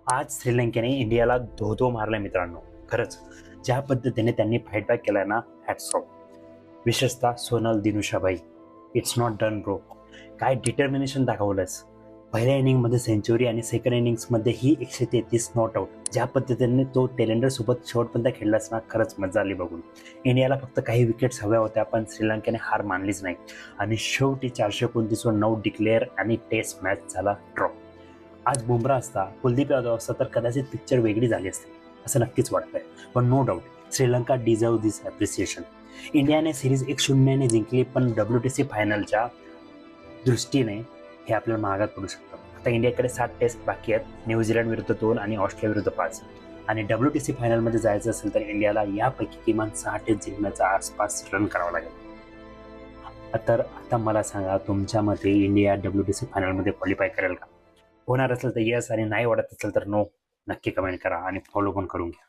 आज श्रीलंकेने इंडियाला धो मारलाय मित्रांनो. खरंच ज्या पद्धतीने त्यांनी फाईट बॅक केलाय ना, हॅट्स ऑफ. विशेषतः Sonal Dinushabhai, it's not done bro. काय डिटर्मिनेशन दाखवलंस. पहिल्या इनिंगमध्ये सेंचुरी आणि सेकंड इनिंग्समध्ये ही 133 नॉट आउट. ज्या पद्धतीने तो टेलेंडर सोबत शेवटपर्यंत खेळलास ना, खरंच मजा आली बघून. इंडियाला फक्त काही विकेट्स हव्या होत्या, पण श्रीलंकेने हार मानलीच नाही आणि शेवटी 429 वर 9 डिक्लेअर आणि टेस्ट मॅच झाला ड्रॉ. आज बुमराह असता, कुलदीप यादव असता तर कदाचित पिक्चर वेगळी झाली असती असं नक्कीच वाटतंय. पण नो डाऊट श्रीलंका डिझर्व दिस ॲप्रिसिएशन. इंडियाने सिरीज 1-0 जिंकली, पण WTC फायनलच्या दृष्टीने हे आपल्याला महागात पडू शकतं. आता इंडियाकडे 7 टेस्ट बाकी आहेत, न्यूझीलंड विरुद्ध 2 आणि ऑस्ट्रेलिया विरुद्ध 5. आणि WTC फायनलमध्ये जायचं असेल तर इंडियाला यापैकी किमान 6 टेस्ट जिंकण्याचा आसपास रन करावा लागेल. तर आता मला सांगा, तुमच्या मते इंडिया WTC फायनलमध्ये क्वालिफाय करेल का? होणार असेल तर येस, आणि नाही वाटत असेल तर नो. नक्की कमेंट करा आणि फॉलो पण करून घ्या.